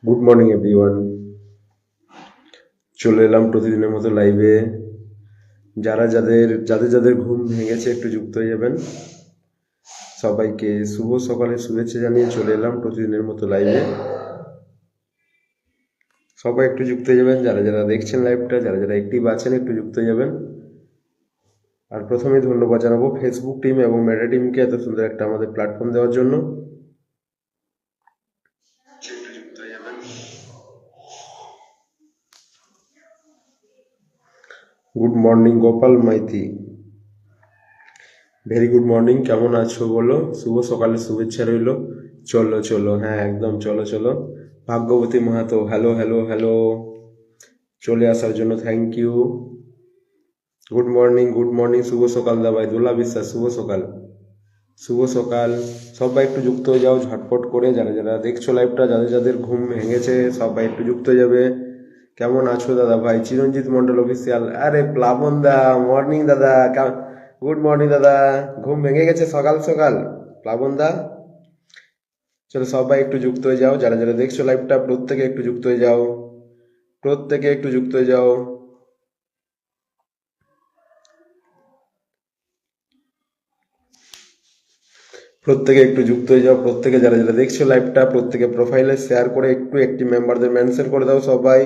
Good morning everyone. চলে এলাম প্রতিদিনের মতো লাইভে। যাদের ঘুম ভেঙেছে একটু যুক্ত হয়ে যাবেন। সবাইকে শুভ সকালে শুভেচ্ছা জানিয়ে চলে এলাম প্রতিদিনের মতো লাইভে। সবাই একটু যুক্ত হয়ে যাবেন, যারা দেখছেন লাইভটা, যারা অ্যাক্টিভ আছেন একটু যুক্ত হয়ে যাবেন। আর প্রথমেই ধন্যবাদ জানাবো ফেসবুক টিম এবং মেটা টিমকে এত সুন্দর একটা আমাদের প্ল্যাটফর্ম দেওয়ার জন্য। Good morning Gopal Maity, very good morning. কেমন আছো বলো? শুভ সকালের শুভেচ্ছা রইলো। চলো চলো, হ্যাঁ একদম চলো চলো। ভাগ্যবতী মাহাতো, হ্যালো হ্যালো হ্যালো, চলে আসার জন্য থ্যাংক ইউ। গুড মর্নিং, শুভ সকাল দাবাই দোলা বিশ্বাস, শুভ সকাল শুভ সকাল। সবাই একটু যুক্ত হয়ে যাও ঝটপট করে, যারা দেখছো লাইভটা, যাদের ঘুম ভেঙেছে সবাই একটু যুক্ত হয়ে যাবে। কেমন আছো দাদা ভাই? চিরঞ্জিত মন্ডল অফিসিয়াল, আরে প্লাবন দা, মর্নিং দাদা। গুড মর্নিং দাদা, ঘুম ভেঙে গেছে সকাল সকাল প্লাবন দা। চলো সবাই একটু যুক্ত হয়ে যাও, যারা দেখছো লাইভটা প্রত্যেকে একটু যুক্ত হয়ে যাও, প্রত্যেকে একটু যুক্ত হয়ে যাও। প্রত্যেকে একটু যুক্ত হয়ে যাও, প্রত্যেকে যারা দেখছো লাইভটা প্রত্যেকে প্রোফাইলে শেয়ার করে একটু একটি মেম্বারদের মেনশন করে দাও। সবাই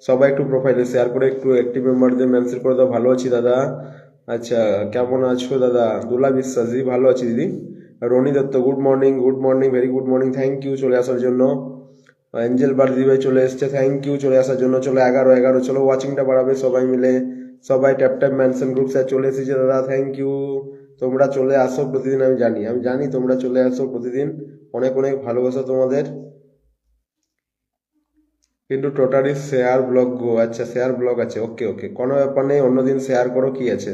সবাই একটু প্রোফাইলে শেয়ার করে একটু একটি মেম্বারদের মেনশন করে দাও। ভালো আছি দাদা। আচ্ছা, কেমন আছো দাদা? দুলা বিশ্বাস, জি ভালো আছি দিদি। Rony Dutta, good morning, very good morning, thank you চলে আসার জন্য। এঞ্জেল বার দিদি ভাই চলে এসছে, থ্যাংক ইউ চলে আসার জন্য। চলো 11 চলো ওয়াচিংটা বাড়াবে সবাই মিলে। সবাই tap tap mention group sir চলে এসেছে দাদা, থ্যাংক ইউ। তোমরা চলে আসো প্রতিদিন, আমি জানি তোমরা চলে আসো প্রতিদিন। অনেক অনেক ভালোবাসা তোমাদের। কিন্তু টোটালি শেয়ার ব্লগ গো, আচ্ছা শেয়ার ব্লগ আছে, ওকে ওকে, কোনো ব্যাপার নেই, অন্যদিন শেয়ার করো, কি আছে।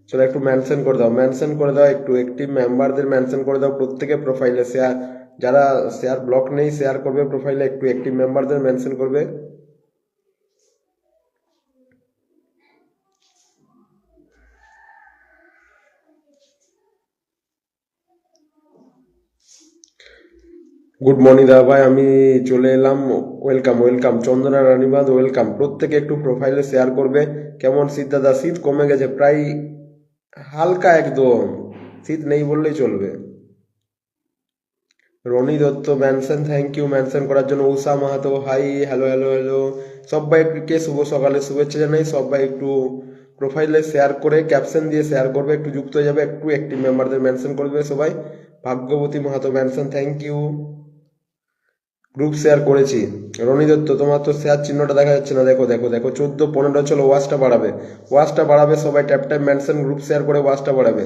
চলো একটু মেনশন করে দাও, মেনশন করে দাও, একটু একটি মেম্বারদের মেনশন করে দাও প্রত্যেকে প্রোফাইলে শেয়ার। যারা শেয়ার ব্লক নেই শেয়ার করবে প্রোফাইলে, একটু একটি মেম্বারদের মেনশন করবে। গুড মর্নিং দাদা ভাই, আমি চলে এলাম। ওয়েলকাম ওয়েলকাম, চন্দনা রানীবাদ ওয়েলকাম। প্রত্যেকে একটু প্রোফাইলে শেয়ার করবে। কেমন শীত দাদা? শীত কমে গেছে প্রায়, হালকা একদম, শীত নেই বললেই চলবে। Roni Dutta mention, thank you mention করার জন্য। Usha Mahato, hi, hello hello hello. সবাইকে শুভ সকালে শুভেচ্ছা জানাই। সবাই একটু প্রোফাইলে শেয়ার করে ক্যাপশন দিয়ে শেয়ার করবে, একটু যুক্ত হয়ে যাবে, একটু অ্যাক্টিভ মেম্বারদের মেনশন করবে সবাই। Bhagyabati Mahato mention, thank you. Group share করেছি। রনি দত্ত, তোমার তো শেয়ার চিহ্নটা দেখা যাচ্ছে না, দেখো দেখো দেখো, 14-15, চলো ওয়াচটা বাড়াবে, ওয়াচটা বাড়াবে সবাই, tap tap mention group share করে ওয়াচটা বাড়াবে।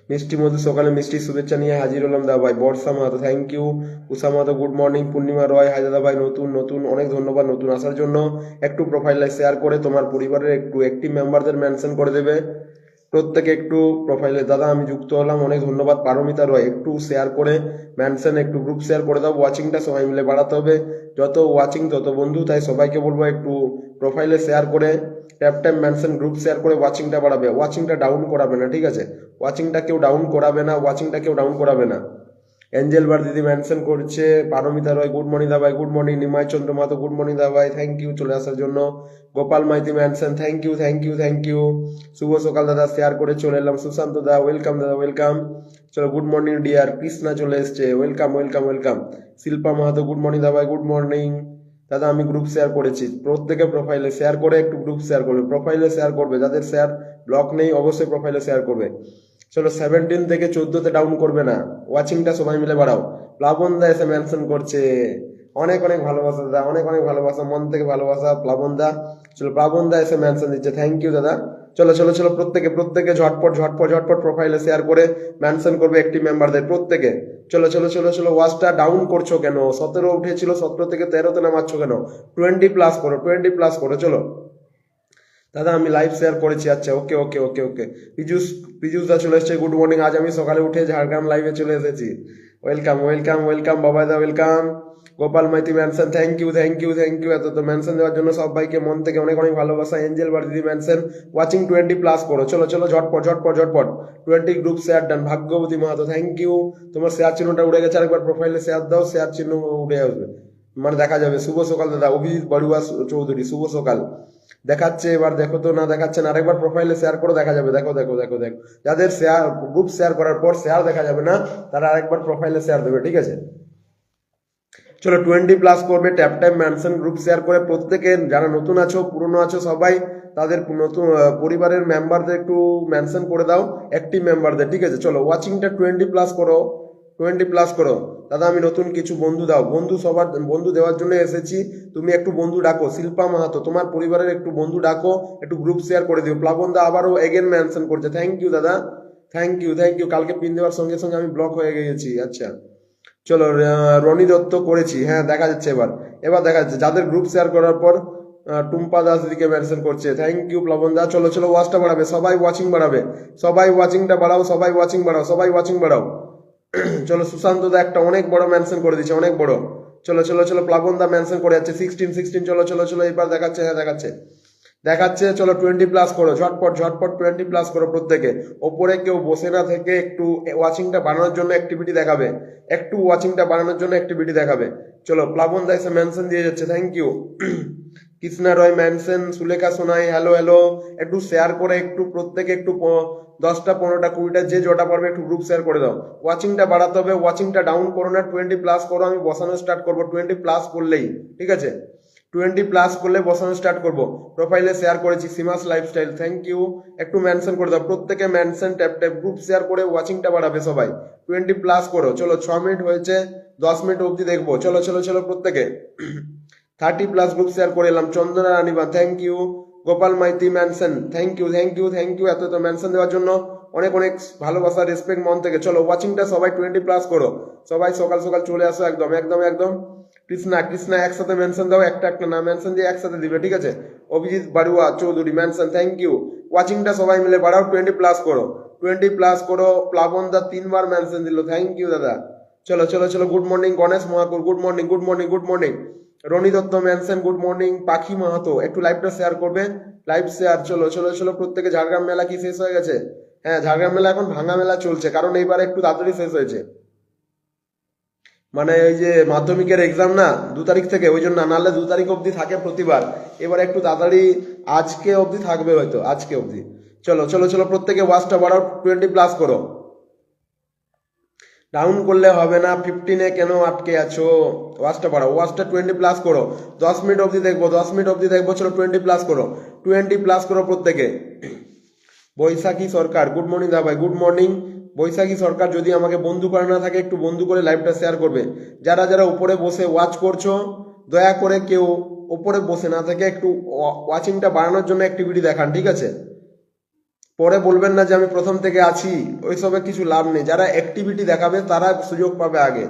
মিষ্টি মধু সকালে মিষ্টি শুভেচ্ছা নিয়ে হাজির হলাম দা ভাই। Barsha Mahato, thank you. Usha Mahato, good morning. Purnima Roy, hi দাদা ভাই, নতুন নতুন অনেক ধন্যবাদ নতুন আসার জন্য। একটু প্রোফাইলে শেয়ার করে তোমার পরিবারের একটু একটি মেম্বারদের মেনশন করে দেবে প্রত্যেকে একটু প্রোফাইলে। দাদা আমি যুক্ত হলাম, অনেক ধন্যবাদ। পারমিতা রয়, একটু শেয়ার করে মেনশন, একটু গ্রুপ শেয়ার করে দাও। ওয়াচিংটা সবাই মিলে বাড়াতে হবে, যত ওয়াচিং তত বন্ধু, তাই সবাইকে বলবো একটু প্রোফাইলে শেয়ার করে tap tap mention group share করে ওয়াচিংটা বাড়াবে। ওয়াচিংটা ডাউন করাবে না, ঠিক আছে? ওয়াচিংটা কেউ ডাউন করাবে না, ওয়াচিংটা কেউ ডাউন করাবে না। এঞ্জেল বার দিদি মেনশন করছে। পারমিতা রয়, গুড মর্নিং দা ভাই, গুড মর্নিং। নিমাই চন্দ্র মাতো, গুড মর্নিং দা ভাই, থ্যাংক ইউ চলে আসার জন্য। Gopal Maiti mention, thank you thank you thank you. শুভ সকাল দাদা, শেয়ার করে চলে এলাম। সুশান্ত দা, ওয়েলকাম দাদা, ওয়েলকাম। চলো গুড মর্নিং ডিয়ার, কৃষ্ণা চলে এসছে, welcome welcome welcome. Shilpa Mahato, good morning দা ভাই, গুড মর্নিং। দাদা আমি গ্রুপ শেয়ার করেছি, প্রত্যেকে প্রোফাইলে শেয়ার করে একটু গ্রুপ শেয়ার করবে, প্রোফাইলে শেয়ার করবে, যাদের শেয়ার ব্লক নেই অবশ্যই প্রোফাইলে শেয়ার করবে। চলো 17 থেকে 14-তে ডাউন করবে না, ওয়াচিংটা সবাই মিলে বাড়াও। প্লাবন দা এসে মেনশন করছে, অনেক অনেক ভালোবাসা দাদা, অনেক অনেক ভালোবাসা, মন থেকে ভালোবাসা প্লাবন দা। চলো প্লাবন দা এসে মেনশন দিচ্ছে, থ্যাংক ইউ দাদা। চলো চলো চলো, প্রত্যেকে প্রত্যেকে ঝটপট ঝটপট ঝটপট প্রোফাইলে শেয়ার করে মেনশন করবে একটি মেম্বারদের প্রত্যেকে। চলো চলো চলো চলো, ওয়াচটা ডাউন করছো কেন? 17 উঠেছিল, 17 থেকে 13-তে নামাচ্ছ কেন? 20 প্লাস করো, 20 প্লাস করো। চলো দাদা আমি লাইভ শেয়ার করেছি, আচ্ছা ওকে ওকে ওকে ওকে। পীযুষ, পীযুষ দা চলে এসছে, গুড মর্নিং। আজ আমি সকালে উঠে ঝাড়গ্রাম লাইভে চলে এসেছি। ওয়েলকাম ওয়েলকাম ওয়েলকাম বাবাই দা, welcome. Gopal Maiti mention, thank you thank you thank you, এত তো মেনশন দেওয়ার জন্য সবাইকে মন থেকে অনেক অনেক ভালোবাসা। এঞ্জেল বার দিদি মেনশন, ওয়াচিং 20 প্লাস করো। চলো চলো ঝটপট ঝটপট ঝটপট, 20 group share done. Bhagyabati Mahato, thank you. তোমার শেয়ার চিহ্নটা উড়ে গেছে, আরেকবার প্রোফাইলে শেয়ার দাও, শেয়ার চিহ্ন উড়ে আসবে। মানে দেখা যাবে। শুভ সকাল দাদা, অভিজিৎ বড়ুয়া চৌধুরী, শুভ সকাল। দেখাচ্ছে এবার, দেখো তো, না দেখাচ্ছে না, আরেকবার প্রোফাইলে শেয়ার করো, দেখা যাবে। দেখো দেখো দেখো দেখো, যাদের শেয়ার গ্রুপ শেয়ার করার পর শেয়ার দেখা যাবে না, তারা আরেকবার প্রোফাইলে শেয়ার দেবে, ঠিক আছে। চলো 20+ করবে, tap tap mention group share করে প্রত্যেকে, যারা নতুন আছো পুরনো আছো সবাই, তাদের নতুন পরিবারের মেম্বারদের একটু মেনশন করে দাও, অ্যাক্টিভ মেম্বারদের, ঠিক আছে। চলো ওয়াচিংটা 20+ করো, 20+ করো। দাদা আমি নতুন, কিছু বন্ধু দাও। বন্ধু সবার বন্ধু দেওয়ার জন্য এসেছি, তুমি একটু বন্ধু ডাকো। শিল্পা মাহাতো, তোমার পরিবারের একটু বন্ধু ডাকো, একটু গ্রুপ শেয়ার করে দিও। প্লাবন দা আবারও এগেন মেনশন করছে, থ্যাংক ইউ দাদা, থ্যাংক ইউ থ্যাংক ইউ। কালকে পিন দেওয়ার সঙ্গে সঙ্গে আমি ব্লক হয়ে গেছি, আচ্ছা। চলো রনি দত্ত করেছি, হ্যাঁ দেখা যাচ্ছে এবার, এবার দেখা যাচ্ছে। যাদের গ্রুপ শেয়ার করার পর টুম্পা দাস দিকে মেনশন করছে, থ্যাংক ইউ প্লাবন দা। চলো চলো ওয়াচটা বাড়াবে, সবাই ওয়াচিং বাড়াবে, সবাই ওয়াচিংটা বাড়াও, সবাই ওয়াচিং বাড়াও, সবাই ওয়াচিং বাড়াও। চলো সুশান্ত দা একটা অনেক বড় মেনশন করে দিচ্ছে, অনেক বড়। চলো চলো চলো, প্লাবন দা মেনশন করে যাচ্ছে 16 চলো চলো চলো, এবার দেখাচ্ছে, হ্যাঁ দেখাচ্ছে দেখাচ্ছে। চলো 20+ করো, ঝটপট ঝটপট 20+ করো প্রত্যেকে। ওপরে কেউ বসে না থেকে একটু ওয়াচিংটা বাড়ানোর জন্য অ্যাক্টিভিটি দেখাবে, একটু ওয়াচিংটা বাড়ানোর জন্য অ্যাক্টিভিটি দেখাবে। চলো প্লাবন দা এসে মেনশন দিয়ে যাচ্ছে, thank you. Krishna Roy mention, Sulekha Sonai hello hello. একটু শেয়ার করে একটু প্রত্যেকে একটু 10টা 15টা 20টা যে জটা পারবে একটু গ্রুপ শেয়ার করে দাও। ওয়াচিংটা বাড়াতে হবে, ওয়াচিংটা ডাউন করো না, 20+ করো। আমি বসানো স্টার্ট করবো 20+ করলেই, ঠিক আছে। 20+ করলে বসানো স্টার্ট করবো। প্রোফাইলে শেয়ার করেছি, সীমাস লাইফস্টাইল, থ্যাংক ইউ। একটু মেনশন করে দাও প্রত্যেকে, mention tap tap group share করে ওয়াচিংটা বাড়াবে সবাই। 20+ করো। চলো 6 মিনিট হয়েছে, 10 মিনিট অবধি দেখবো। চলো চলো চলো প্রত্যেকে 30+ গ্রুপ শেয়ার করে এলাম। চন্দনা রানীবা, thank you. Gopal Maiti mention, thank you thank you thank you, এত মেনশন দেওয়ার জন্য অনেক অনেক ভালোবাসা, রেসপেক্ট মন থেকে। চলো ওয়াচিংটা সবাই 20+ করো, সবাই সকাল সকাল চলে আসো, একদম একদম একদম। কৃষ্ণা কৃষ্ণা একসাথে মেনশন দাও, একটা একটা না মেনশন দিয়ে একসাথে দিবে, ঠিক আছে। Abhijit Barua Chowdhury mention, thank you. ওয়াচিংটা সবাই মিলে বাড়াও, 20+ করো, 20+ করো। প্লাবন দা 3বার মেনশন দিল, থ্যাংক ইউ দাদা। চলো চলো চলো, good morning Ganesh Mahakur, good morning good morning good morning. Rony Dutta mention, good morning. Pakhi Mahato একটু লাইভটা শেয়ার করবে, লাইভ শেয়ার। চলো চলো চলো প্রত্যেকে। ঝাড়গ্রাম মেলা কি শেষ হয়ে গেছে? হ্যাঁ ঝাড়গ্রাম মেলা এখন ভাঙা মেলা চলছে, কারণ এইবার একটু তাড়াতাড়ি শেষ হয়েছে। মানে এই যে মাধ্যমিকের এক্সাম না 2 তারিখ থেকে, ওই জন্য, নাহলে 2 তারিখ অবধি থাকে প্রতিবার। এবার একটু তাড়াতাড়ি, আজকে অবধি থাকবে হয়তো, আজকে অবধি। চলো চলো চলো প্রত্যেকে ওয়াচটা বাড়াও, 20+ করো। ডাউন করলে হবে না, 15-এ কেন আটকে আছো? ওয়াচটা বাড়াও, ওয়াচটা 20+ করো। 10 মিনিট অবধি দেখবো, 10 মিনিট অবধি দেখবো। চলো 20+ করো, 20+ করো প্রত্যেকে। বৈশাখী সরকার, গুড মর্নিং দা ভাই, গুড মর্নিং। বৈশাখী সরকার, যদি আমাকে বন্ধু করে না থাকে একটু বন্ধু করে লাইভটা শেয়ার করবে। যারা যারা উপরে বসে ওয়াচ করছো, দয়া করে কেউ উপরে বসে না থেকে একটু ওয়াচিংটা বাড়ানোর জন্য অ্যাক্টিভিটি দেখান, ঠিক আছে। পরে বলবেন না যে আমি প্রথম থেকে আছি, ওইসবে কিছু লাভ নেই। যারা অ্যাক্টিভিটি দেখাবে তারা সুযোগ পাবে আগে।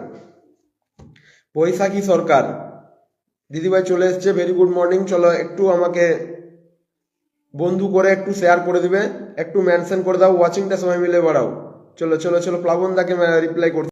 বৈশাখী সরকার দিদিভাই চলে এসছে, ভেরি গুড মর্নিং। চলো একটু আমাকে বন্ধু করে একটু শেয়ার করে দিবে, একটু মেনশন করে দাও, ওয়াচিংটা সবাই মিলে বাড়াও। চলো চলো চলো, প্লাবন দাকে রিপ্লাই করতে